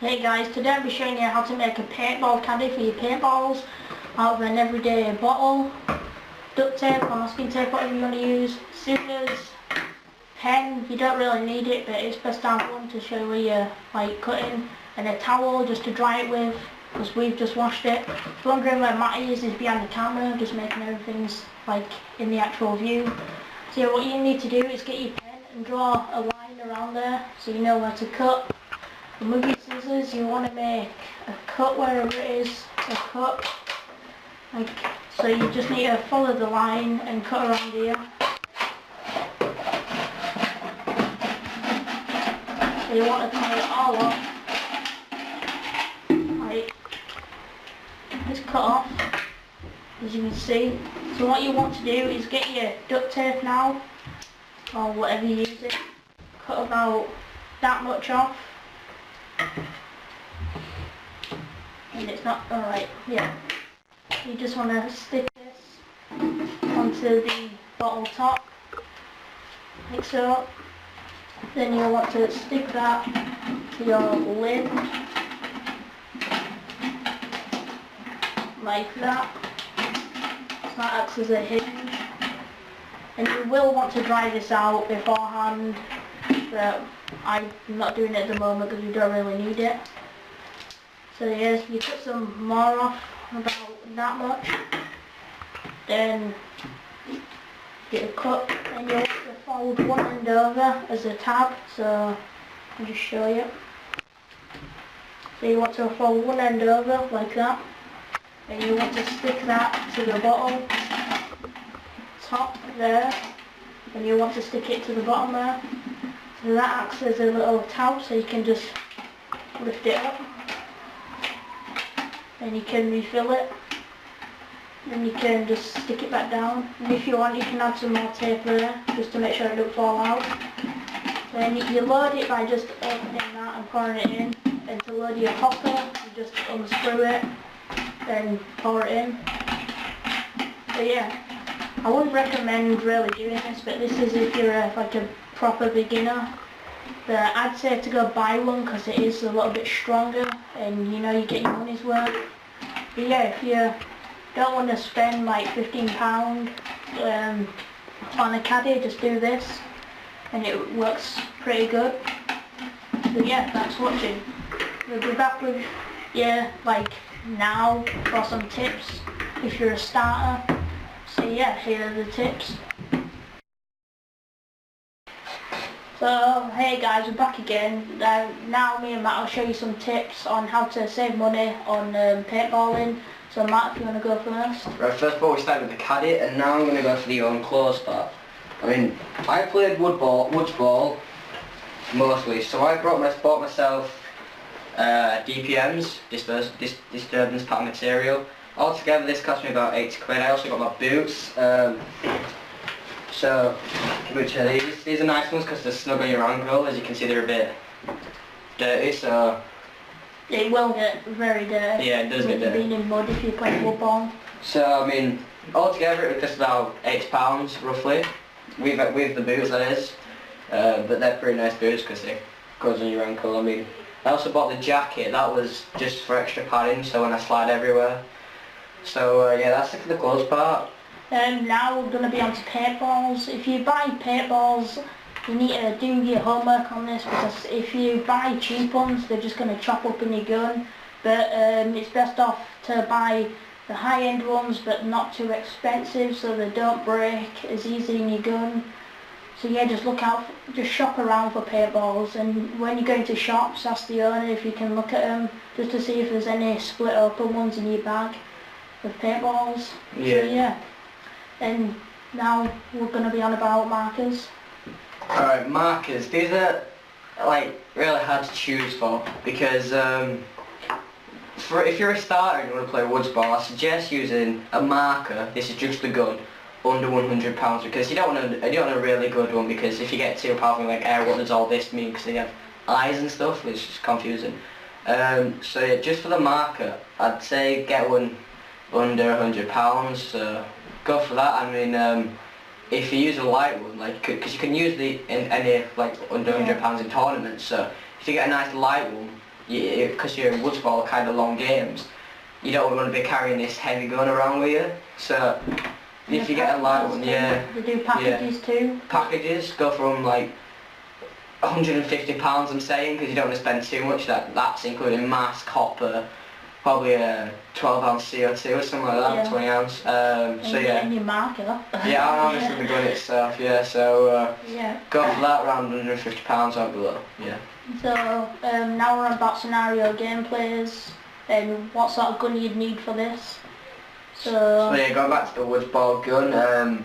Hey guys, today I'll be showing you how to make a paintball caddy for your paintballs out of an everyday bottle, duct tape or masking tape, whatever you want to use, scissors, pen, you don't really need it but it's best to have one to show where you're cutting, and a towel just to dry it with because we've just washed it. If you're wondering where Matty is behind the camera, just making everything's in the actual view. So yeah, what you need to do is get your pen and draw a line around there so you know where to cut. And with your scissors you want to make a cut wherever it is, a cut, so you just need to follow the line and cut around here. So you want to tie it all off, it's cut off as you can see. So what you want to do is get your duct tape now, or whatever you use it, cut about that much off. And it's not alright, yeah. You just want to stick this onto the bottle top, like so. Then you'll want to stick that to your lid, like that. So that acts as a hinge. And you will want to dry this out beforehand, but I'm not doing it at the moment because you don't really need it. So yes, you cut some more off, about that much. Then get a cut, and you want to fold one end over as a tab. So I'll just show you. So you want to fold one end over like that, and you want to stick that to the bottle top there, and you want to stick it to the bottom there. So that acts as a little tab, so you can just lift it up. Then you can refill it. Then you can just stick it back down. And if you want, you can add some more tape there, just to make sure it don't fall out. Then you load it by just opening that and pouring it in. And to load your hopper, you just unscrew it, then pour it in. So yeah, I wouldn't recommend really doing this, but this is if you're a proper beginner. But I'd say to go buy one because it is a little bit stronger and you get your money's worth. But yeah, if you don't want to spend like £15 on a caddy, just do this and it works pretty good. But yeah, thanks for watching. We'll be back with now for some tips if you're a starter. So yeah, here are the tips. So hey guys, we're back again. Now me and Matt will show you some tips on how to save money on paintballing. So Matt, if you want to go first. Right, first of all we start with the caddy, and now I'm going to go for the unclosed part. I mean, I played woods ball mostly, so I bought myself DPMs, disturbance pattern material. Altogether this cost me about 80 quid. I also got my boots. Which are these are nice ones because they're snug on your ankle. As you can see, they're a bit dirty, so... It will get very dirty. Yeah, it does get dirty. Being in mud if you play football. So, I mean, altogether it was just about £80 roughly, with the boots that is. But they're pretty nice boots because it goes on your ankle. I mean, I also bought the jacket. That was just for extra padding, so when I slide everywhere. So, yeah, that's the clothes part. Now we're going to be on to paintballs. If you buy paintballs, you need to do your homework on this, because if you buy cheap ones, they're just going to chop up in your gun. But it's best off to buy the high-end ones, but not too expensive, so they don't break as easy in your gun. So yeah, just look out, just shop around for paintballs, and when you go into shops, ask the owner if you can look at them, just to see if there's any split open ones in your bag with paintballs. Yeah. So yeah. And now we're going to be on about markers. Alright, markers. These are really hard to choose for, because if you're a starter and you want to play woods ball, I suggest using a marker. This is just the gun, under £100, because you don't want a really good one, because if you get too powerful, what does all this mean? Because they have eyes and stuff, which is confusing. So yeah, just for the marker, I'd say get one under £100. So go for that. I mean, if you use a light one, because you can use any under £100 in tournaments. So if you get a nice light one, because you're in woods ball kind of long games, you don't want to be carrying this heavy gun around with you. So if you get a light one, yeah. They do packages too. Packages go from like £150 I'm saying, because you don't want to spend too much. That's including mask, hopper, probably a 12 ounce CO2 or something like that, Yeah. 20 ounce. So yeah. And your marker. Yeah, I'm honest with the gun itself, yeah, so yeah. go for that, around £150 or below, yeah. So now we're on about scenario gameplays and what sort of gun you'd need for this. So yeah, going back to the woods ball gun,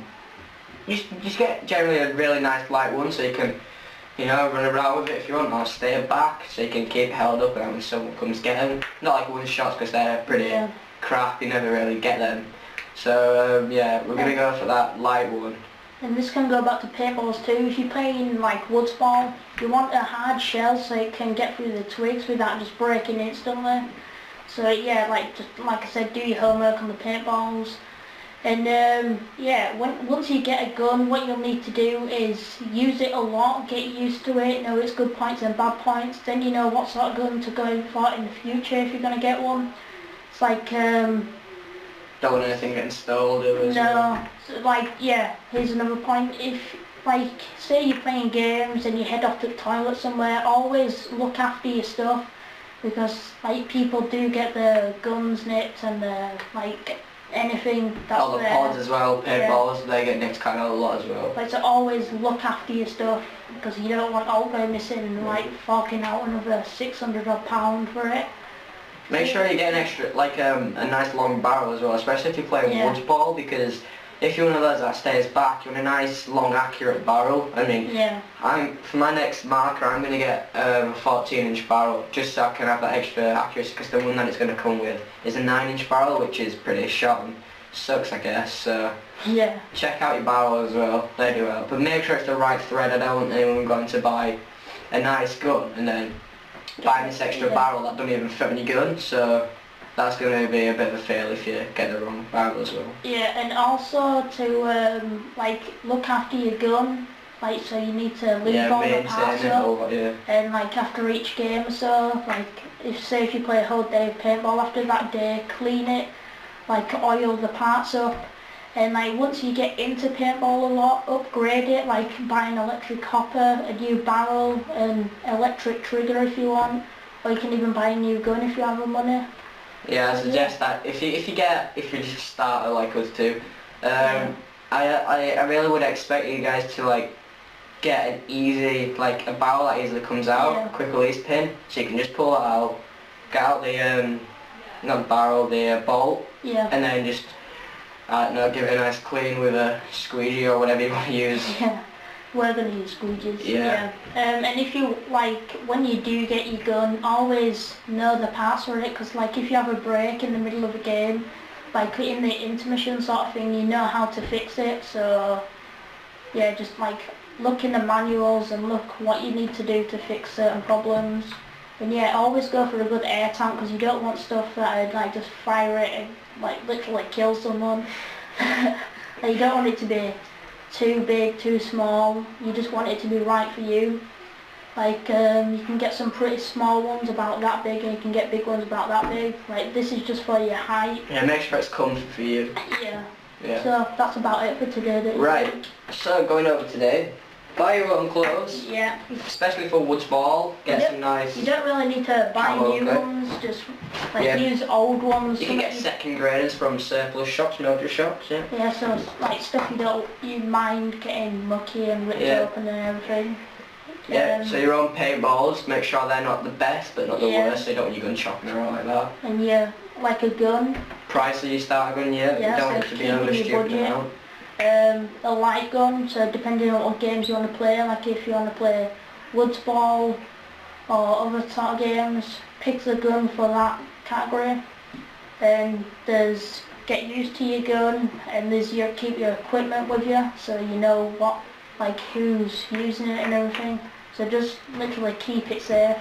just get generally a really nice light one so you can, you know, run around with it if you want, or stay back so you can keep it held up and when someone comes get them. Not like one shots because they're pretty crap, you never really get them. So yeah, we're going to go for that light one. And this can go back to paintballs too. If you're playing like woods ball, you want a hard shell so it can get through the twigs without just breaking instantly. So yeah, like I said, do your homework on the paintballs. And yeah, once you get a gun, what you'll need to do is use it a lot, get used to it, know its good points and bad points. Then you know what sort of gun to go for in the future if you're going to get one. It's like don't want anything getting stolen. No, so like yeah, here's another point. If like say you're playing games and you head off to the toilet somewhere, always look after your stuff, because like people do get their guns nipped and like anything that's all the there. pods as well, paintballs, they get nicked kind of a lot as well. Like, so always look after your stuff, because you don't want all go missing, like forking out another 600 odd pound for it. Make sure you get an extra, like a nice long barrel as well, especially if you're playing woods ball, because if you're one of those that stays back, you want a nice long accurate barrel. I mean, for my next marker I'm going to get a 14-inch barrel, just so I can have that extra accuracy, because the one that it's going to come with is a 9-inch barrel, which is pretty shot and sucks, I guess. So yeah, check out your barrel as well, they do help. But make sure it's the right thread. I don't want anyone going to buy a nice gun and then buying this extra barrel that doesn't even fit on your gun, so that's going to be a bit of a fail if you get the wrong barrel as well. Yeah, and also to like look after your gun, like so you need to leave all the parts up, and like after each game or so, like if you play a whole day of paintball, after that day clean it, like oil the parts up. And like once you get into paintball a lot, upgrade it, like buy an electric hopper, a new barrel, an electric trigger if you want, or you can even buy a new gun if you have the money. Yeah, I suggest that if you're just a starter like us too, I really would expect you guys to like get an easy, like a barrel that easily comes out, a quick release pin, so you can just pull it out, get out the not the barrel, the bolt, and then just I don't know, give it a nice clean with a squeegee or whatever you want to use. Yeah, we're going to use squeegees. Yeah. And if you, like, when you do get your gun, always know the parts for it, because like if you have a break in the middle of a game, like in the intermission sort of thing, you know how to fix it. So yeah, just like look in the manuals and look what you need to do to fix certain problems. And yeah, always go for a good air tank, because you don't want stuff that like just fire it and like literally kill someone. Like, you don't want it to be too big, too small. You just want it to be right for you. Like you can get some pretty small ones about that big, and you can get big ones about that big. Like this is just for your height. Yeah, make sure it's comfy for you. Yeah. Yeah. So that's about it for today. Right. So going over today. Buy your own clothes. Yeah. Especially for woods ball. Get some nice. You don't really need to buy new ones. Just like use old ones. You can get second graders from surplus shops, military shops. Yeah. Yeah. So like stuff you mind getting mucky and ripped open and everything. Yeah. So your own paintballs. Make sure they're not the best, but not the worst. So you don't want your gun chopping around like that. And yeah, like a gun. Price of your starter gun. Yeah. You don't want it to be over stupid amount. A light gun, so depending on what games you want to play, like if you want to play woods ball or other sort of games, pick the gun for that category. And there's get used to your gun, and there's keep your equipment with you, so you know what, like who's using it and everything. So just literally keep it safe.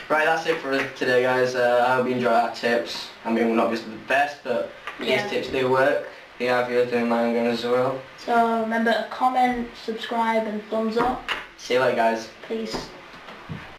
Right, that's it for today, guys. I hope you enjoyed our tips. I mean, we're not obviously the best, but these tips do work. Yeah, if you're doing my own guns as well. So remember to comment, subscribe and thumbs up. See you later, guys. Peace.